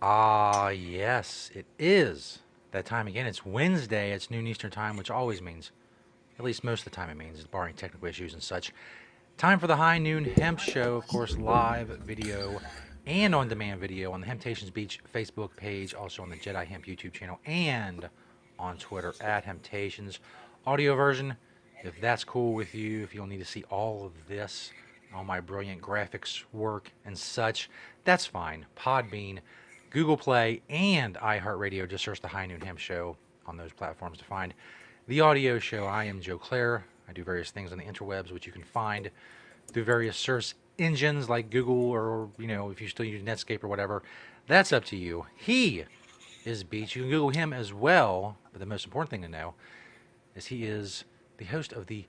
Ah, yes, it is that time again. It's Wednesday. It's noon Eastern time, which always means, at least most of the time it means, barring technical issues and such. Time for the High Noon Hemp Show, of course, live video and on-demand video on the Hemptations Beach Facebook page, also on the Jedi Hemp YouTube channel, and on Twitter at Hemptations. Audio version, if that's cool with you, if you'll need to see all of this, all my brilliant graphics work and such, that's fine. Podbean, Google Play, and iHeartRadio. Just search the High Noon Hemp Show on those platforms to find the audio show. I am Joe Clare. I do various things on the interwebs, which you can find through various search engines like Google or, if you still use Netscape or whatever. That's up to you. He is Beach. You can Google him as well. But the most important thing to know is he is the host of the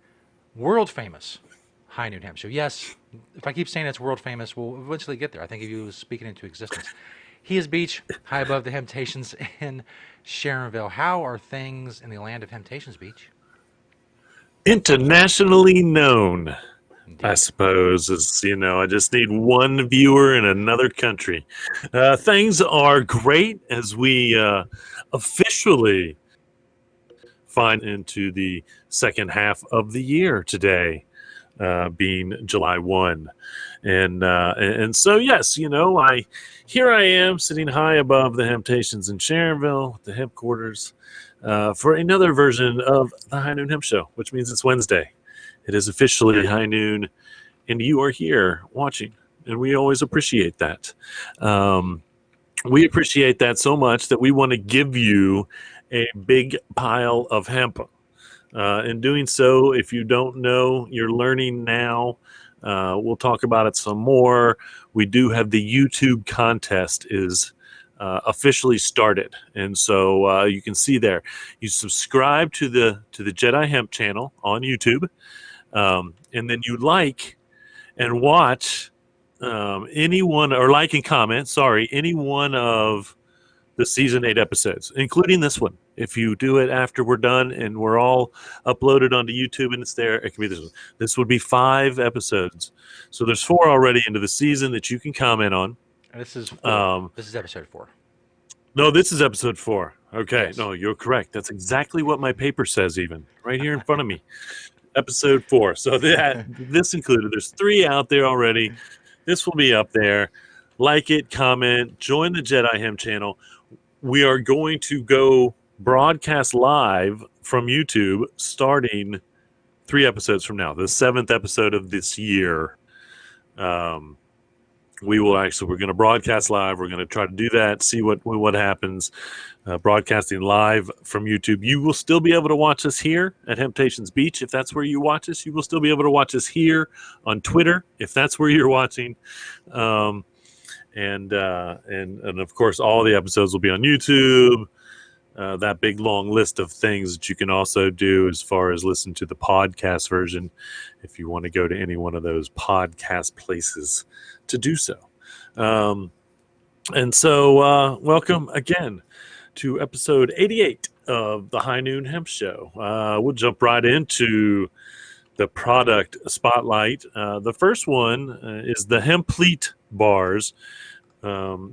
world famous High Noon Hemp Show. Yes, if I keep saying it's world famous, we'll eventually get there. I think if you was speaking into existence. He is Beach, high above the Temptations in Sharonville. How are things in the land of Temptations, Beach? Internationally known, I Indeed. suppose, is, I just need one viewer in another country. Things are great as we officially find into the second half of the year today, being July 1. And so, yes, here I am sitting high above the Temptations in Sharonville, the hemp quarters, for another version of the High Noon Hemp Show, which means it's Wednesday. It is officially high noon, and you are here watching, and we always appreciate that. We appreciate that so much that we want to give you a big pile of hemp. In doing so, if you don't know, you're learning now. We'll talk about it some more. We do have the YouTube contest is officially started, and so you can see there. You subscribe to the Jedi Hemp channel on YouTube, and then you like and watch any one, or like and comment. Sorry, any one of the season 8 episodes, including this one. If you do it after we're done and we're all uploaded onto YouTube and it's there, it can be this one. This would be 5 episodes. So there's 4 already into the season that you can comment on. And this is 4. Um, This is episode 4. no, this is episode 4. Okay, Yes. no, you're correct. That's exactly what my paper says, even right here in front of me. Episode 4. So this included. There's 3 out there already. This will be up there. Like it, comment, join the Jedi Hemp channel. We are going to go broadcast live from YouTube starting 3 episodes from now, the 7th episode of this year. We're going to broadcast live. We're going to try to do that, see what happens. Broadcasting live from YouTube. You will still be able to watch us here at Hemptations Beach if that's where you watch us. You will still be able to watch us here on Twitter if that's where you're watching. And of course, all the episodes will be on YouTube. That big long list of things that you can also do as far as listen to the podcast version if you want to go to any one of those podcast places to do so. And so welcome again to episode 88 of the High Noon Hemp Show. We'll jump right into the product spotlight. The first one is the Hemplete bars.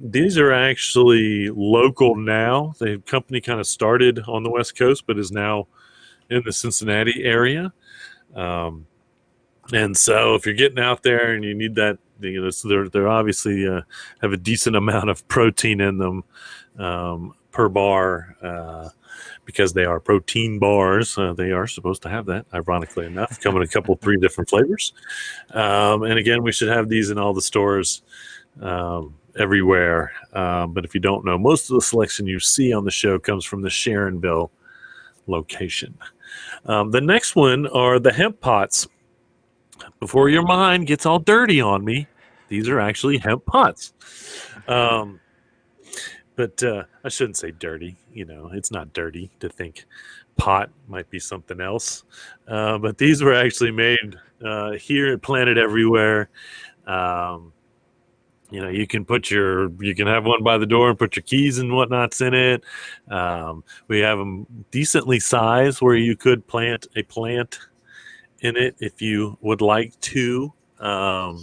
These are actually local now. The company kind of started on the West Coast, but is now in the Cincinnati area. And so if you're getting out there and you need that, so they're obviously have a decent amount of protein in them per bar because they are protein bars. They are supposed to have that, ironically enough, come in a couple, 3 different flavors. And again, we should have these in all the stores everywhere. But if you don't know, most of the selection you see on the show comes from the Sharonville location. The next one are the hemp pots. Before your mind gets all dirty on me, these are actually hemp pots. But I shouldn't say dirty. It's not dirty to think pot might be something else. But these were actually made here at Planet Everywhere. You can have one by the door and put your keys and whatnots in it. We have them decently sized where you could plant a plant in it if you would like to. That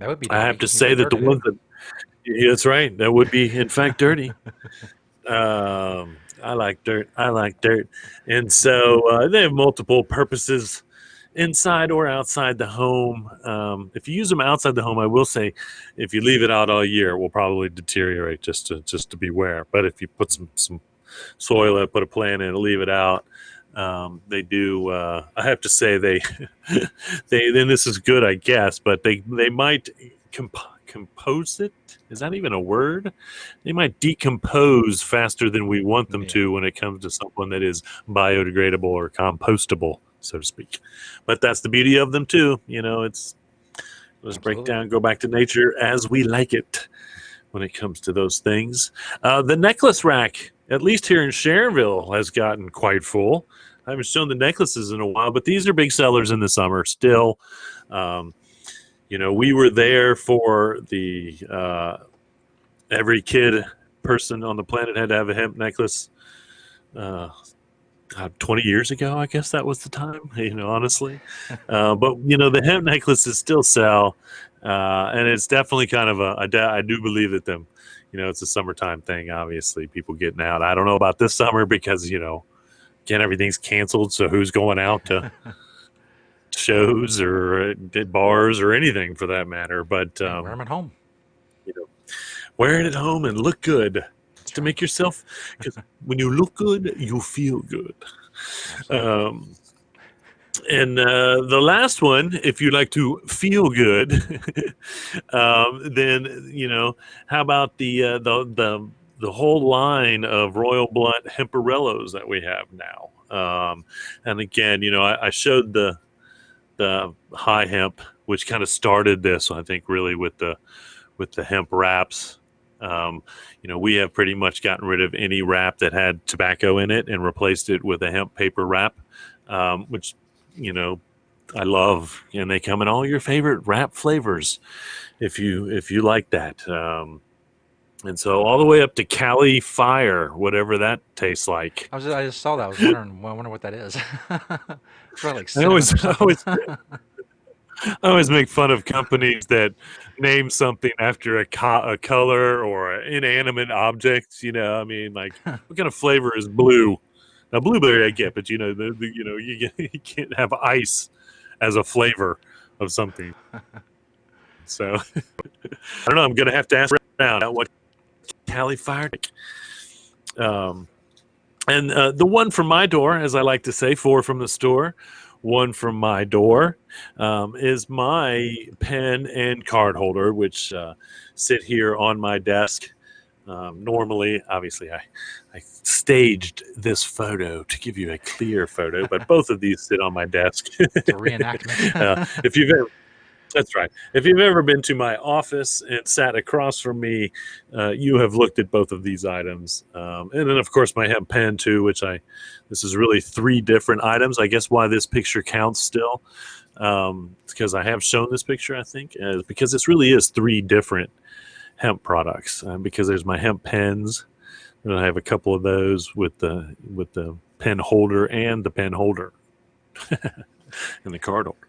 would be I have nice. to You can say put that dirt the in it. ones that Yeah, that's right. That would be, in fact, dirty. I like dirt. I like dirt. And so they have multiple purposes inside or outside the home. If you use them outside the home, I will say, if you leave it out all year, it will probably deteriorate. Just to beware. But if you put some soil in, put a plant in, leave it out, they do. I have to say they then this is good, I guess, but they might compose it. Is that even a word? They might decompose faster than we want them Yeah, to when it comes to someone that is biodegradable or compostable, so to speak. But that's the beauty of them too. It's let's break absolutely. down, go back to nature as we like it when it comes to those things. The necklace rack, at least here in Sharonville, has gotten quite full. I haven't shown the necklaces in a while, but these are big sellers in the summer still. Um, we were there for the every kid person on the planet had to have a hemp necklace. Uh, 20 years ago, I guess that was the time, honestly. But, the hemp necklaces still sell. And it's definitely kind of I do believe that it's a summertime thing, obviously, people getting out. I don't know about this summer because, again, everything's canceled. So who's going out to shows or bars or anything for that matter? But, Hey, wear them at home. you know, wear it at home and look good. Just That's to right. make yourself, because when you look good, you feel good. Absolutely. Um, And the last one, if you like to feel good, then how about the whole line of Royal Blunt Hemperellos that we have now? And again, I showed the high hemp, which kind of started this, I think, really with the hemp wraps. Um, we have pretty much gotten rid of any wrap that had tobacco in it and replaced it with a hemp paper wrap, which I love, and they come in all your favorite wrap flavors if you like that. And so all the way up to Cali Fire, whatever that tastes like. I just saw that. I was wondering. I wonder what that is. It's probably like I cinnamon always, or I something. always, I always make fun of companies that name something after a color or an inanimate object. I mean, like, what kind of flavor is blue? Now, blueberry I get, but you can't have ice as a flavor of something. So I don't know. I'm gonna have to ask around what Cali Fire. Um, and the one from my door, as I like to say, 4 from the store, 1 from my door, is my pen and card holder, which sit here on my desk. Normally, obviously, I staged this photo to give you a clear photo, but both of these sit on my desk. It's a reenactment. If you've ever That's right. If you've ever been to my office and sat across from me, you have looked at both of these items. And then, of course, my hemp pen, too, this is really 3 different items. I guess why this picture counts still, because I have shown this picture, I think, because this really is 3 different hemp products. Because there's my hemp pens, and I have a couple of those with the pen holder and the pen holder and the card holder.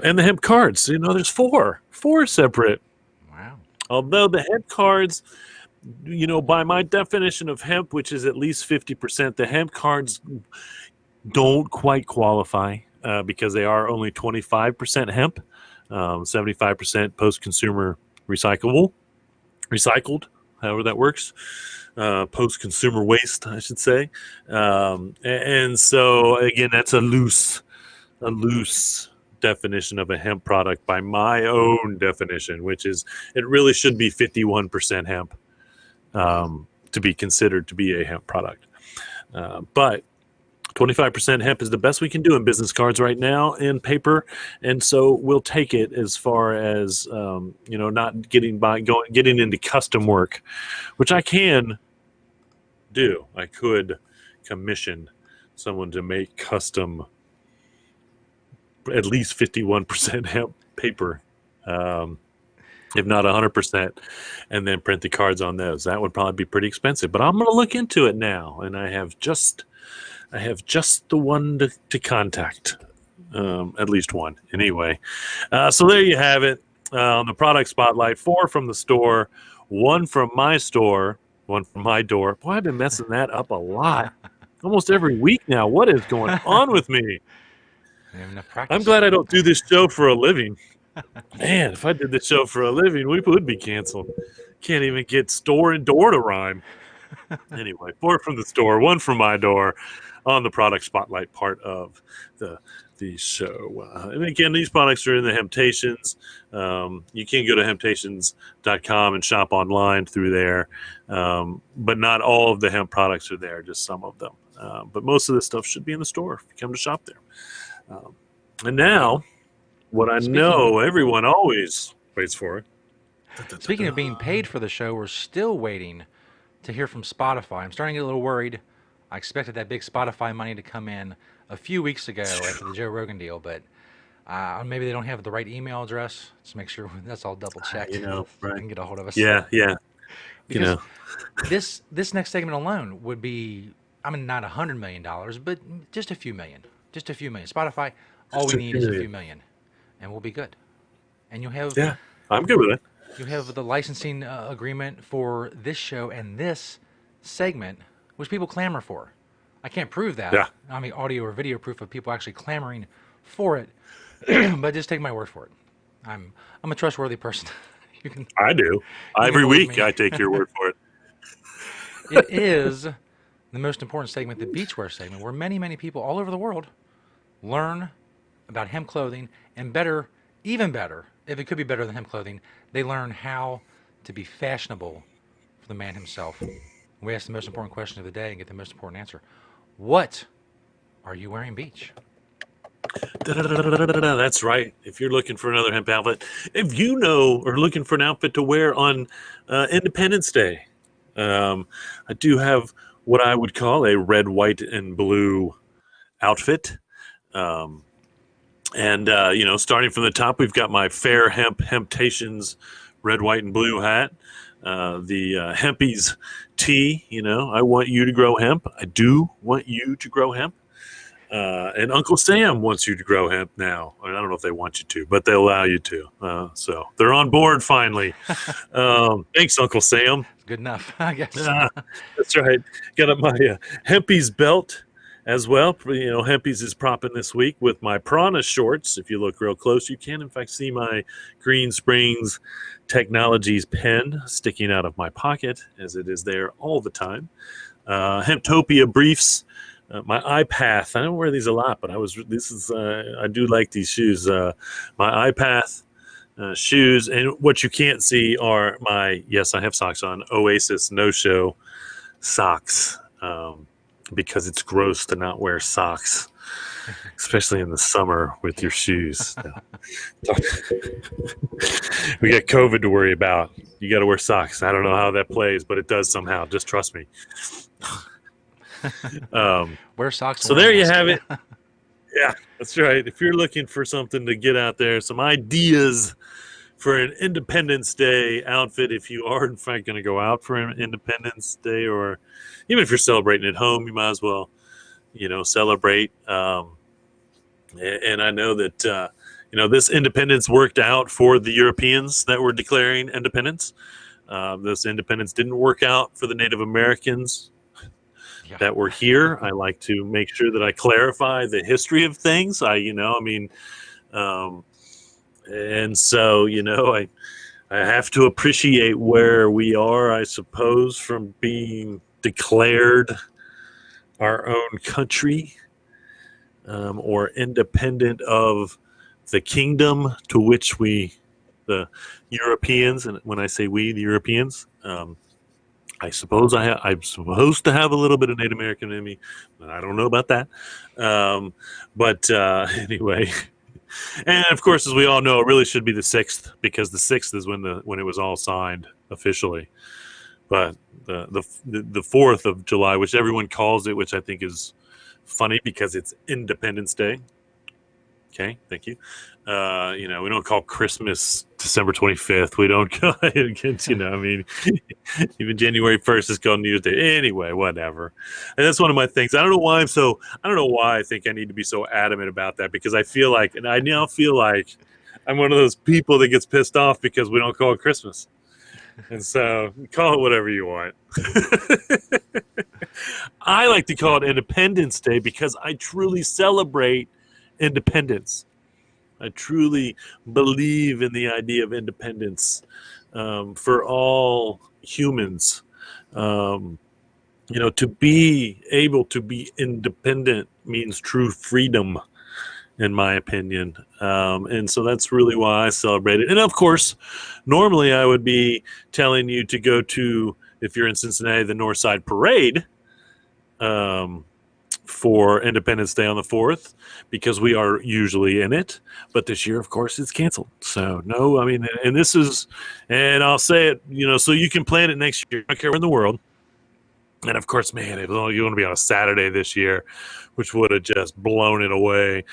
And the hemp cards, there's four separate. Wow. Although the hemp cards, by my definition of hemp, which is at least 50%, the hemp cards don't quite qualify because they are only 25% hemp, 75% post-consumer recycled, however that works. Post-consumer waste, I should say. And so, again, that's a loose definition of a hemp product by my own definition, which is it really should be 51% hemp to be considered to be a hemp product. But 25% hemp is the best we can do in business cards right now in paper, and so we'll take it as far as not getting into custom work, which I can do. I could commission someone to make custom at least 51% hemp paper, if not 100%, and then print the cards on those. That would probably be pretty expensive, but I'm going to look into it now, and I have just the one to contact, at least one anyway. So there you have it. on the product spotlight, 4 from the store, 1 from my store, 1 from my door. Boy, I've been messing that up a lot. Almost every week now. What is going on with me? I have enough I'm practice. glad I don't do this show for a living. Man, if I did this show for a living, we would be canceled. Can't even get store and door to rhyme. Anyway, 4 from the store, 1 from my door on the product spotlight part of the show. And again, these products are in the Hemptations. You can go to hemptations.com and shop online through there. But not all of the hemp products are there, just some of them. But most of this stuff should be in the store if you come to shop there. And now, what I know everyone always waits for. Speaking of being paid for the show, we're still waiting to hear from Spotify. I'm starting to get a little worried. I expected that big Spotify money to come in a few weeks ago after the Joe Rogan deal, but maybe they don't have the right email address. Let's make sure that's all double checked. Right? They can get a hold of us. Yeah. Because this next segment alone would be, I mean, not $100 million, but just a few million. Just a few million. Spotify, all we need is a few million, and we'll be good. And you'll have I'm good with it. You have the licensing agreement for this show and this segment, which people clamor for. I can't prove that. Yeah. I mean, audio or video proof of people actually clamoring for it, but just take my word for it. I'm a trustworthy person. You can. I do. Every week I take your word for it. It is the most important segment, the beachwear segment, where many people all over the world learn about hemp clothing, and better, even better, if it could be better than hemp clothing, they learn how to be fashionable for the man himself. We ask the most important question of the day and get the most important answer. What are you wearing, Beach? That's right. If you're looking for another hemp outfit, if you know or looking for an outfit to wear on Independence Day, I do have what I would call a red, white, and blue outfit. Starting from the top, we've got my Fair Hemp Hemptations red, white, and blue hat. The Hempies tee, I want you to grow hemp. I do want you to grow hemp. And Uncle Sam wants you to grow hemp now. I don't know if they want you to, but they allow you to. So they're on board finally. Thanks, Uncle Sam. Good enough, I guess. That's right. Got my Hempies belt as well. Hempies is propping this week with my Prana shorts. If you look real close, you can, in fact, see my Green Springs Technologies pen sticking out of my pocket, as it is there all the time. Hemptopia briefs. My iPath. I don't wear these a lot, but I do like these shoes. My iPath shoes, and what you can't see are I have socks on, Oasis no-show socks, because it's gross to not wear socks, especially in the summer with your shoes. We got COVID to worry about. You got to wear socks. I don't know how that plays, but it does somehow. Just trust me. Wear socks. So there you have it. Yeah, that's right. If you're looking for something to get out there, some ideas for an Independence Day outfit, if you are in fact going to go out for an Independence Day, or even if you're celebrating at home, you might as well, celebrate. And I know that this independence worked out for the Europeans that were declaring independence. This independence didn't work out for the Native Americans that were here. I like to make sure that I clarify the history of things. And so, I have to appreciate where we are, I suppose, from being declared our own country, or independent of the kingdom to which the Europeans, and when I say we, the Europeans, I suppose I'm supposed to have a little bit of Native American in me, but I don't know about that. Anyway, and of course, as we all know, it really should be the 6th, because the 6th is when it was all signed officially. But the 4th of July, which everyone calls it, which I think is funny because it's Independence Day. Okay, thank you. We don't call Christmas December 25th. We don't call it against, even January 1st is called New Year's Day. Anyway, whatever. And that's one of my things. I don't know why I think I need to be so adamant about that, because I now feel like I'm one of those people that gets pissed off because we don't call it Christmas. And so call it whatever you want. I like to call it Independence Day because I truly celebrate independence. I truly believe in the idea of independence for all humans. Um, to be able to be independent means true freedom, in my opinion. And so that's really why I celebrate it. And of course, normally I would be telling you to go to, if you're in Cincinnati, the Northside Parade for Independence Day on the 4th, because we are usually in it. But this year, of course, it's canceled. So no, I mean, and this is, and I'll say it, so you can plan it next year. I don't care where in the world. And of course, man, it was only going to be on a Saturday this year, which would have just blown it away.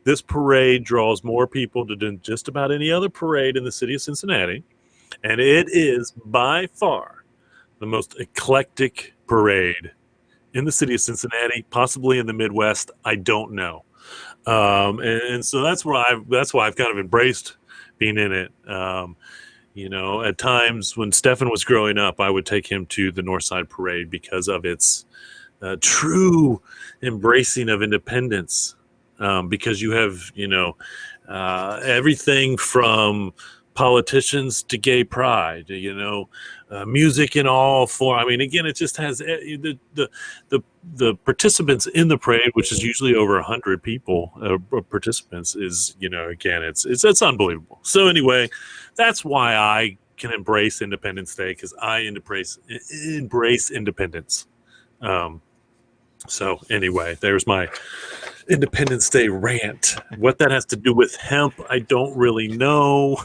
This parade draws more people than just about any other parade in the city of Cincinnati. And it is by far the most eclectic parade in the city of Cincinnati, possibly in the Midwest. I don't know. And so that's why I've kind of embraced being in it. At times when Stefan was growing up, I would take him to the Northside Parade because of its true embracing of independence. Because you have, everything from politicians to gay pride, music in all form. I mean, again, it just has the participants in the parade, which is usually over 100 people, participants, is, again, it's unbelievable. So anyway, that's why I can embrace Independence Day, because I embrace independence. So anyway, there's my Independence Day rant. What that has to do with hemp, I don't really know,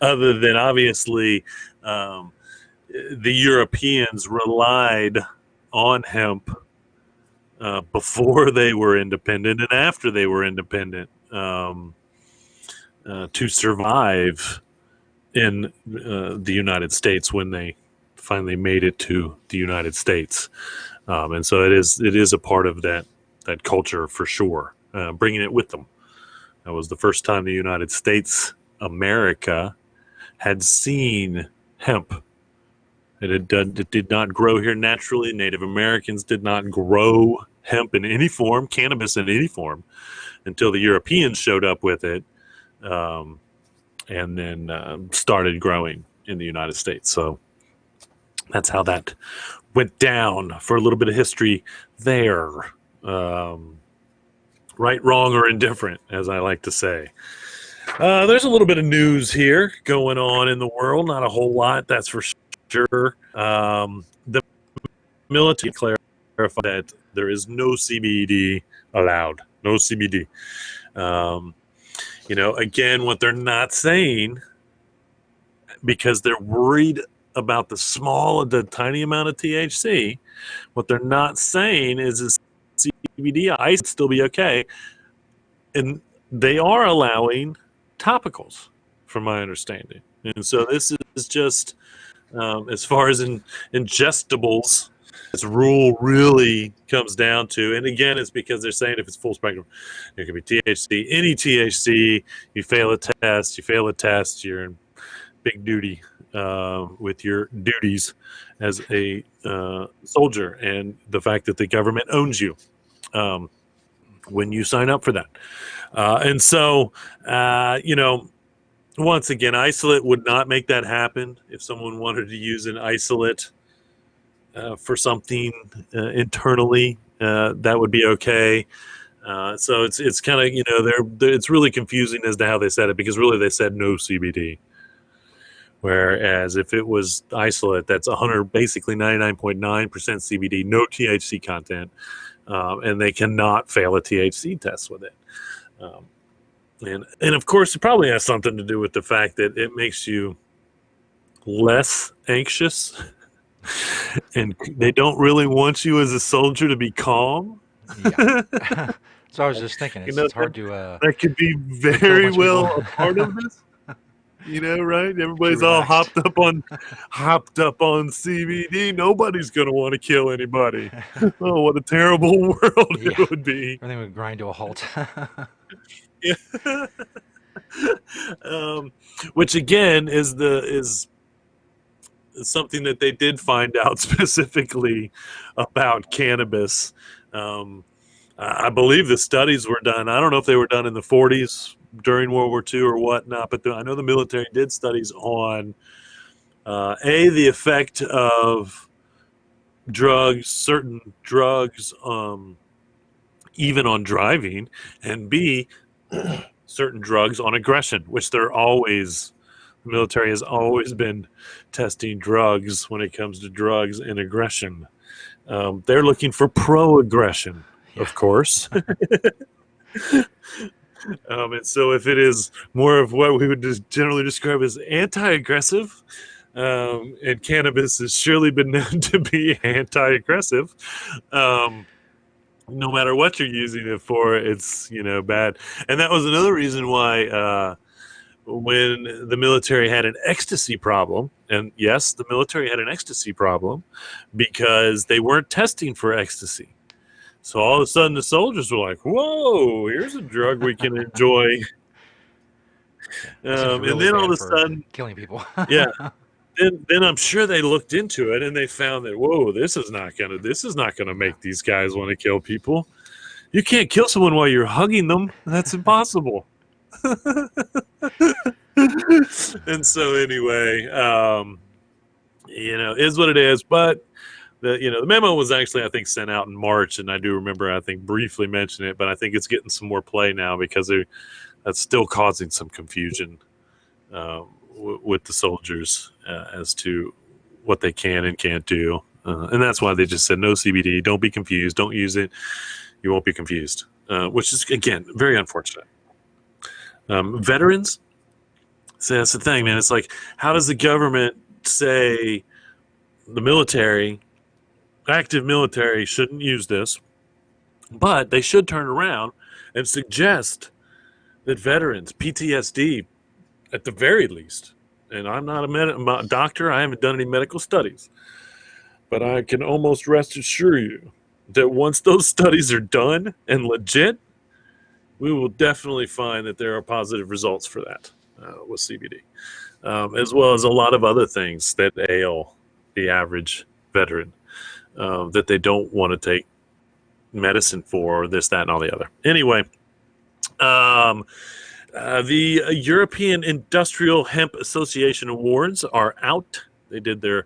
other than obviously the Europeans relied on hemp before they were independent and after they were independent to survive in the United States when they finally made it to the United States. And so it is a part of that culture for sure, bringing it with them. That was the first time the United States, America, had seen hemp. It did not grow here naturally. Native Americans did not grow hemp in any form, cannabis in any form, until the Europeans showed up with it, and then started growing in the United States. So that's how that went down. For a little bit of history there. Right, wrong, or indifferent, as I like to say. There's a little bit of news here going on in the world. Not a whole lot, that's for sure. The military clarified that there is no CBD allowed. No CBD. Again, what they're not saying, because they're worried about the tiny amount of THC, what they're not saying is CBD ice would still be okay. And they are allowing topicals, from my understanding. And so this is just, as far as ingestibles, this rule really comes down to, and again, it's because they're saying if it's full spectrum, it could be THC. Any THC, you fail a test, you're in big duty with your duties as a soldier, and the fact that the government owns you when you sign up for that. And so, once again, isolate would not make that happen. If someone wanted to use an isolate for something internally, that would be okay. So it's kind of, it's really confusing as to how they said it, because really they said no CBD. Whereas if it was isolate, that's basically 99.9% CBD, no THC content, and they cannot fail a THC test with it. And of course, it probably has something to do with the fact that it makes you less anxious, and they don't really want you as a soldier to be calm. Yeah. So I was just thinking, it's hard to. That could be very well a part of this. Right? Everybody's all hopped up on CBD. Nobody's going to want to kill anybody. Oh, what a terrible world it would be. Everything would grind to a halt. Yeah. um, which again is something that they did find out specifically about cannabis. Um, I believe the studies were done. I don't know if they were done in the 40s during World War II or whatnot, but I know the military did studies on the effect of drugs, certain drugs, even on driving, and B, certain drugs on aggression, which they're always, the military has always been testing drugs when it comes to drugs and aggression. They're looking for pro-aggression, Yeah. of course. And so if it is more of what we would just generally describe as anti-aggressive, and cannabis has surely been known to be anti-aggressive, no matter what you're using it for, it's, bad. And that was another reason why when the military had an ecstasy problem, and yes, the military had an ecstasy problem because they weren't testing for ecstasy. So all of a sudden the soldiers were like, whoa, here's a drug we can enjoy. Yeah. That seems And really then all bad of a for sudden, killing people. yeah, then I'm sure they looked into it and they found that, whoa, this is not gonna Yeah. make these guys want to kill people. You can't kill someone while you're hugging them. That's impossible. And so anyway, is what it is. But the memo was actually, I think, sent out in March, and I do remember, I think, briefly mention it, but I think it's getting some more play now because that's still causing some confusion with the soldiers as to what they can and can't do. And that's why they just said no CBD. Don't be confused. Don't use it. You won't be confused, which is, again, very unfortunate. Veterans, so that's the thing, man. It's like, how does the government say the military, active military, shouldn't use this, but they should turn around and suggest that veterans, PTSD, at the very least, and I'm not a doctor, I haven't done any medical studies, but I can almost rest assure you that once those studies are done and legit, we will definitely find that there are positive results for that with CBD, as well as a lot of other things that ail the average veteran that they don't want to take medicine for, or this, that, and all the other. Anyway, the European Industrial Hemp Association Awards are out. They did their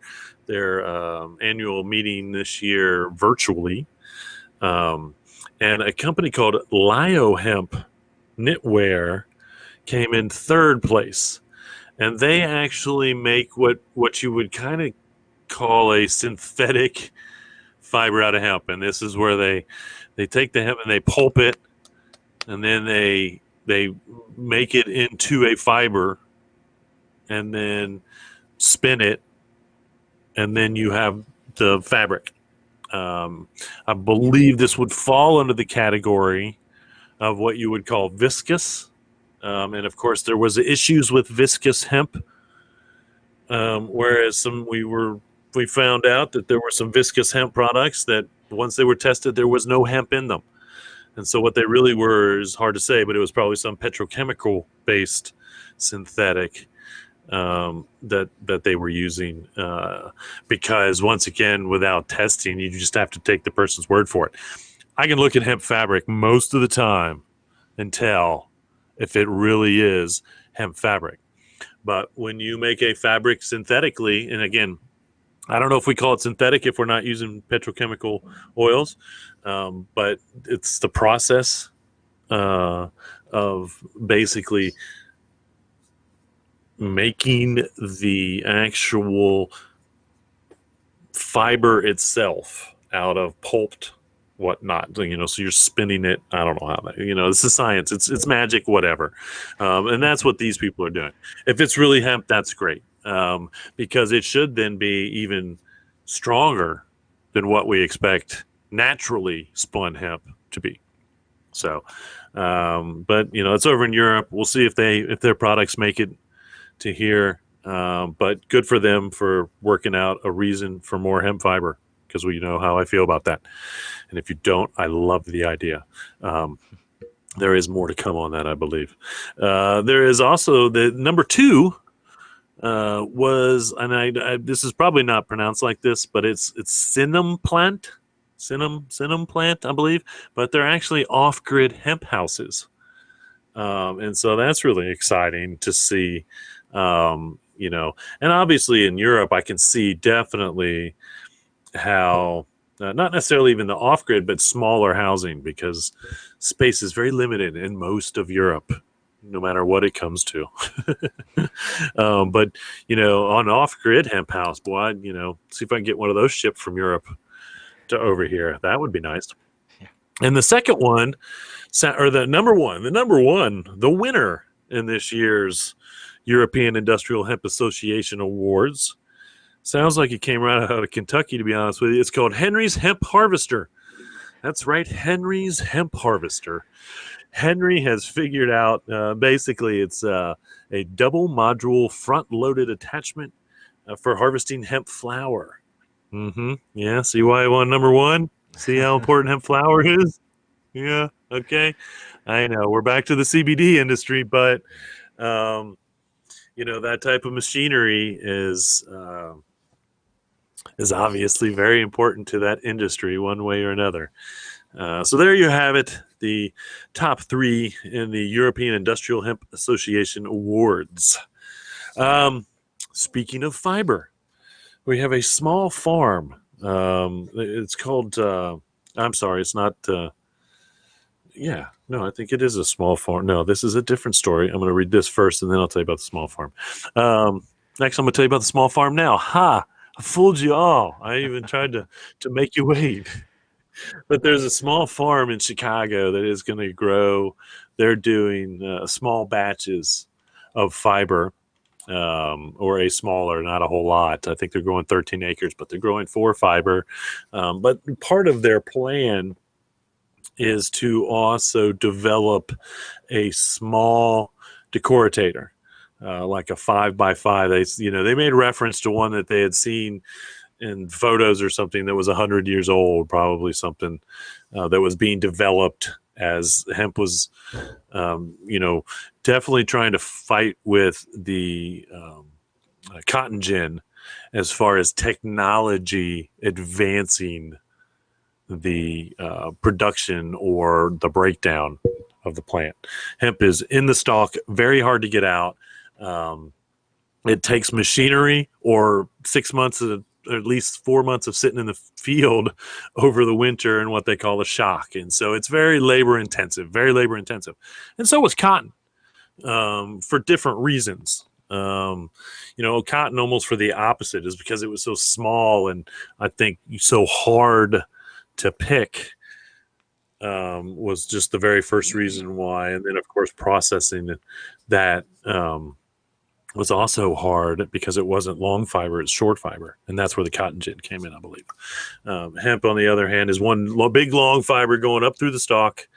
annual meeting this year virtually. And a company called Lyo Hemp Knitwear came in third place. And they actually make what you would kind of call a synthetic fiber out of hemp. And this is where they take the hemp and they pulp it, and then they make it into a fiber, and then spin it, and then you have the fabric. I believe this would fall under the category of what you would call viscose. And of course, there was issues with viscose hemp, whereas we found out that there were some viscose hemp products that once they were tested, there was no hemp in them. And so what they really were is hard to say, but it was probably some petrochemical-based synthetic that they were using, because once again, without testing, you just have to take the person's word for it. I can look at hemp fabric most of the time and tell if it really is hemp fabric. But when you make a fabric synthetically, and again, I don't know if we call it synthetic if we're not using petrochemical oils, but it's the process of basically making the actual fiber itself out of pulped whatnot, so you're spinning it. I don't know how that, this is science. It's magic, whatever. And that's what these people are doing. If it's really hemp, that's great, because it should then be even stronger than what we expect naturally spun hemp to be. So, but it's over in Europe. We'll see if their products make it to here. But good for them for working out a reason for more hemp fiber, because we know how I feel about that. And if you don't, I love the idea. there is more to come on that, I believe. There is also the number two was, and this is probably not pronounced like this, but it's cinnamon plant, cinnamon plant, I believe. But they're actually off-grid hemp houses, and so that's really exciting to see. And obviously in Europe, I can see definitely how not necessarily even the off-grid, but smaller housing, because space is very limited in most of Europe, no matter what it comes to. But on off-grid hemp house, boy, see if I can get one of those shipped from Europe to over here. That would be nice. Yeah. And the second one, or the number one, the winner in this year's European Industrial Hemp Association Awards. Sounds like it came right out of Kentucky, to be honest with you. It's called Henry's Hemp Harvester. That's right, Henry's Hemp Harvester. Henry has figured out, basically, it's a double module front-loaded attachment for harvesting hemp flower. Yeah, see why I won number one? See how important hemp flower is? Yeah, okay. I know, we're back to the CBD industry, but, that type of machinery is obviously very important to that industry one way or another. So there you have it, the top three in the European Industrial Hemp Association Awards. Speaking of fiber, we have a small farm. It's called, I'm sorry, it's not, yeah, no, I think it is a small farm. No, this is a different story. I'm going to read this first, and then I'll tell you about the small farm. Next, I'm going to tell you about the small farm now. Ha! I fooled you all. I even tried to make you wait. But there's a small farm in Chicago that is going to grow. They're doing small batches of fiber, or a smaller, not a whole lot. I think they're growing 13 acres, but they're growing for fiber. But part of their plan is to also develop a small decoritator, like a 5x5. They made reference to one that they had seen in photos or something that was 100 years old, probably something that was being developed as hemp was, definitely trying to fight with the cotton gin as far as technology advancing the production or the breakdown of the plant. Hemp is in the stalk, very hard to get out. It takes machinery or 6 months or at least 4 months of sitting in the field over the winter in what they call a shock. And so it's very labor intensive. And so was cotton, for different reasons. Cotton almost for the opposite is because it was so small and I think so hard to pick, was just the very first reason why. And then, of course, processing that was also hard because it wasn't long fiber, it's short fiber. And that's where the cotton gin came in, I believe. Hemp, on the other hand, is one big long fiber going up through the stalk.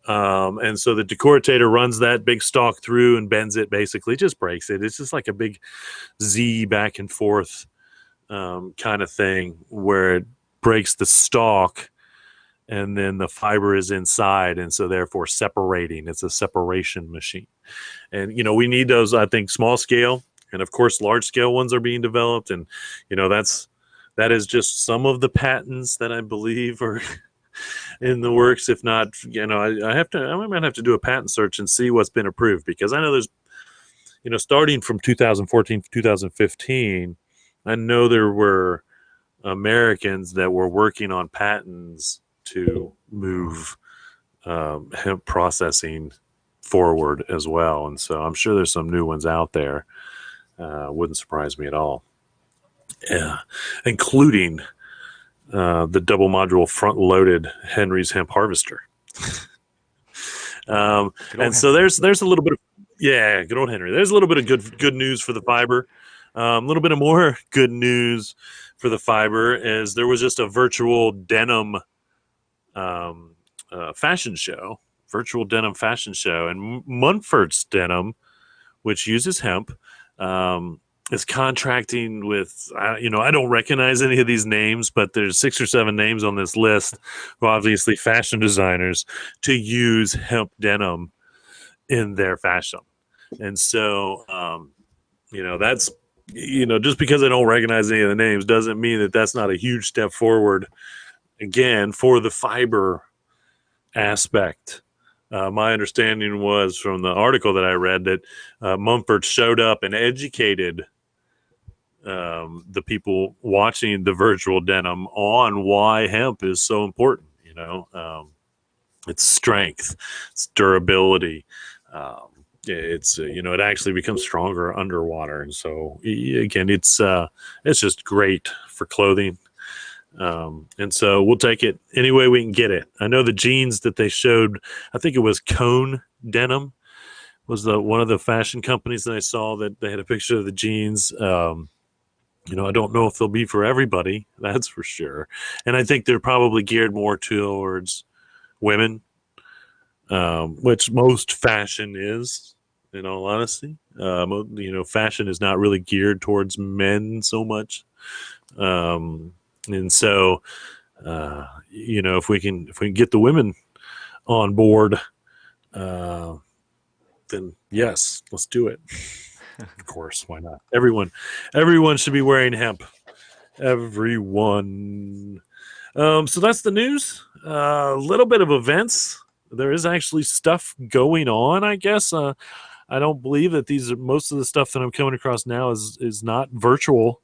And so the decoritator runs that big stalk through and bends it, basically, just breaks it. It's just like a big Z back and forth kind of thing where it breaks the stalk and then the fiber is inside, and so therefore separating. It's a separation machine. And we need those, I think, small scale, and of course large scale ones are being developed. And that is just some of the patents that I believe are in the works. If not, I might have to do a patent search and see what's been approved, because I know there's, starting from 2014 to 2015, I know there were Americans that were working on patents to move hemp processing forward as well. And so I'm sure there's some new ones out there. Wouldn't surprise me at all. Yeah, including the double module front loaded Henry's Hemp Harvester. And so there's a little bit of, yeah, good old Henry. There's a little bit of good news for the fiber. A little bit of more good news for the fiber is there was just a virtual denim fashion show, and Munford's Denim, which uses hemp, is contracting with, I don't recognize any of these names, but there's 6 or 7 names on this list who are obviously fashion designers to use hemp denim in their fashion. And so, that's, just because I don't recognize any of the names doesn't mean that that's not a huge step forward, again, for the fiber aspect. My understanding was from the article that I read that Mumford showed up and educated the people watching the virtual denim on why hemp is so important. Its strength, its durability. It actually becomes stronger underwater, and so again, it's just great for clothing. And so we'll take it any way we can get it. I know the jeans that they showed, I think it was Cone Denim, was one of the fashion companies that I saw that they had a picture of the jeans. I don't know if they'll be for everybody, that's for sure. And I think they're probably geared more towards women, which most fashion is, in all honesty. Fashion is not really geared towards men so much. And so, if we can get the women on board, then yes, let's do it. Of course, why not? Everyone should be wearing hemp. Everyone. So that's the news. A little bit of events. There is actually stuff going on, I guess. I don't believe that most of the stuff that I'm coming across now is not virtual.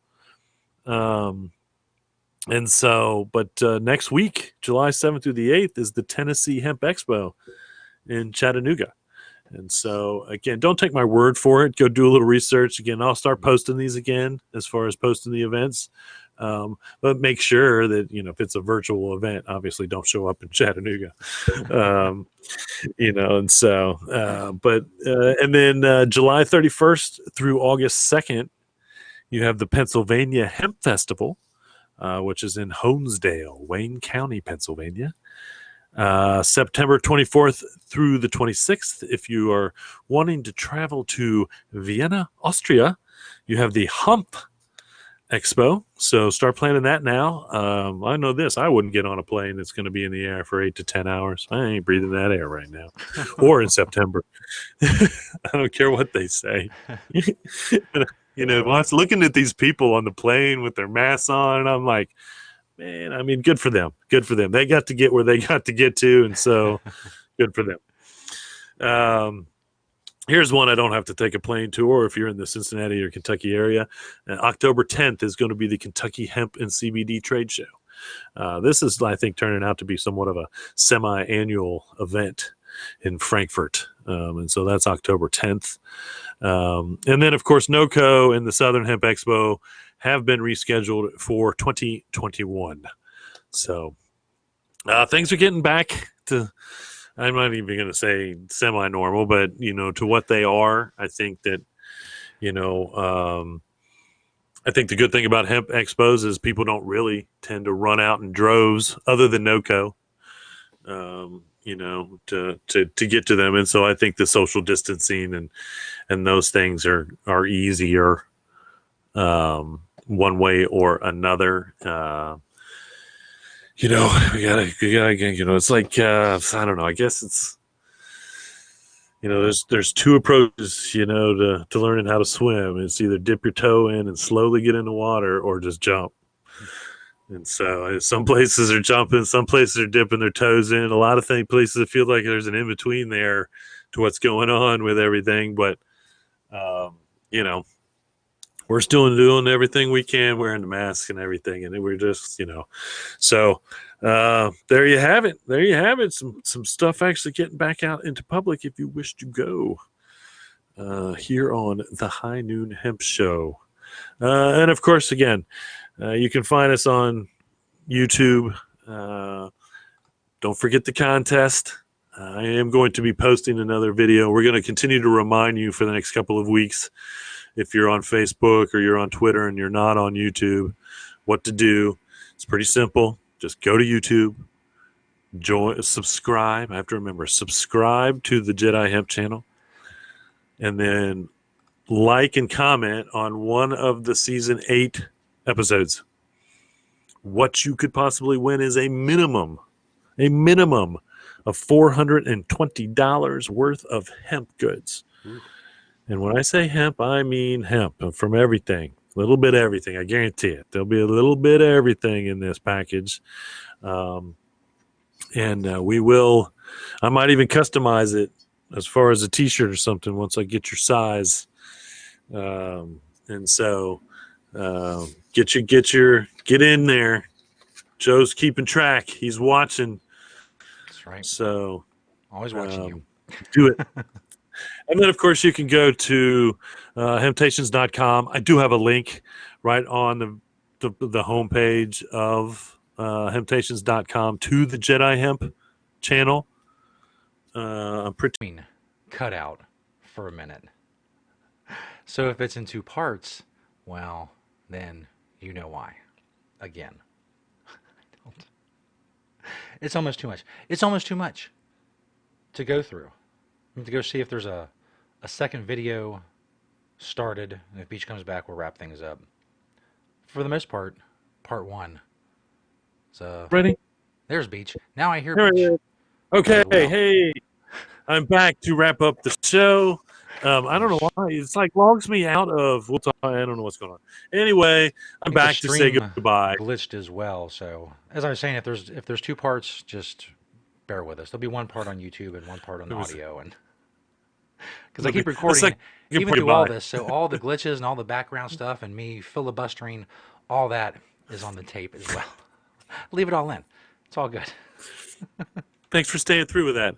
And so, but next week, July 7th through the 8th, is the Tennessee Hemp Expo in Chattanooga. And so, again, don't take my word for it. Go do a little research. Again, I'll start posting these again as far as posting the events. But make sure that, if it's a virtual event, obviously don't show up in Chattanooga. And so, and then July 31st through August 2nd, you have the Pennsylvania Hemp Festival, which is in Honesdale, Wayne County, Pennsylvania. September 24th through the 26th, if you are wanting to travel to Vienna, Austria, you have the Hemp Expo. So start planning that now. I know this. I wouldn't get on a plane that's going to be in the air for 8 to 10 hours. I ain't breathing that air right now. Or in September. I don't care what they say. I was looking at these people on the plane with their masks on, and I'm like, man, I mean, good for them. Good for them. They got to get where they got to get to, and so good for them. Here's one I don't have to take a plane tour if you're in the Cincinnati or Kentucky area. October 10th is going to be the Kentucky Hemp and CBD Trade Show. This is, I think, turning out to be somewhat of a semi-annual event in Frankfurt. And so that's October 10th. And then, of course, NOCO and the Southern Hemp Expo have been rescheduled for 2021. So things are getting back to, I'm not even going to say semi-normal, but, to what they are. I think that, I think the good thing about hemp expos is people don't really tend to run out in droves other than NOCO, to get to them. And so I think the social distancing and those things are easier one way or another. We gotta, it's like, I don't know, I guess it's, there's two approaches, to learning how to swim. It's either dip your toe in and slowly get in the water or just jump. And so some places are jumping, some places are dipping their toes in. A lot of places it feel like there's an in-between there to what's going on with everything. But, we're still doing everything we can, wearing the mask and everything. And we're just, so there you have it. There you have it. Some stuff actually getting back out into public if you wish to go here on the High Noon Hemp Show. And of course, again, you can find us on YouTube. Don't forget the contest. I am going to be posting another video. We're going to continue to remind you for the next couple of weeks, if you're on Facebook or you're on Twitter and you're not on YouTube, what to do. It's pretty simple. Just go to YouTube, subscribe. I have to remember, subscribe to the Jedi Hemp channel, and then like and comment on one of the season 8 episodes. What you could possibly win is a minimum of $420 worth of hemp goods. Ooh. And when I say hemp, I mean hemp from everything. A little bit of everything. I guarantee it. There'll be a little bit of everything in this package. And I might even customize it as far as a t-shirt or something once I get your size. And so get in there. Joe's keeping track. He's watching. That's right. So Always watching you. Do it. And then, of course, you can go to Hemptations.com. I do have a link right on the homepage of Hemptations.com to the Jedi Hemp channel. I'm pretty cut out for a minute. So if it's in 2 parts, well, then you know why. Again. It's almost too much. It's almost too much to go through. I need to go see if there's a second video started, and if Beach comes back, we'll wrap things up. For the most part, part 1. So ready. There's Beach. Now I hear There Beach. Okay, well. Hey, I'm back to wrap up the show. I don't know why it's like logs me out of. I don't know what's going on. Anyway, I'm back to say goodbye. Glitched as well. So as I was saying, if there's 2 parts, just bear with us. There'll be 1 part on YouTube and 1 part on audio, and because I keep recording even through all this, so all the glitches and all the background stuff and me filibustering, all that is on the tape as well. Leave it all in. It's all good. Thanks for staying through with that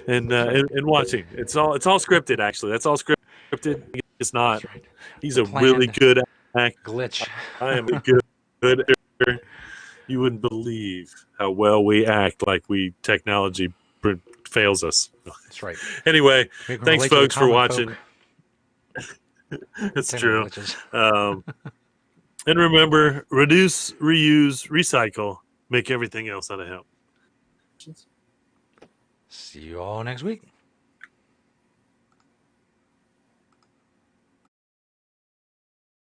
and watching. It's all scripted, actually. That's all scripted. It's not. Right. He's a really good actor. Glitch. I am a good actor. You wouldn't believe how well we act like technology fails us. That's right. Anyway, thanks, folks, for watching. That's true. And remember, reduce, reuse, recycle, make everything else out of hemp. See you all next week.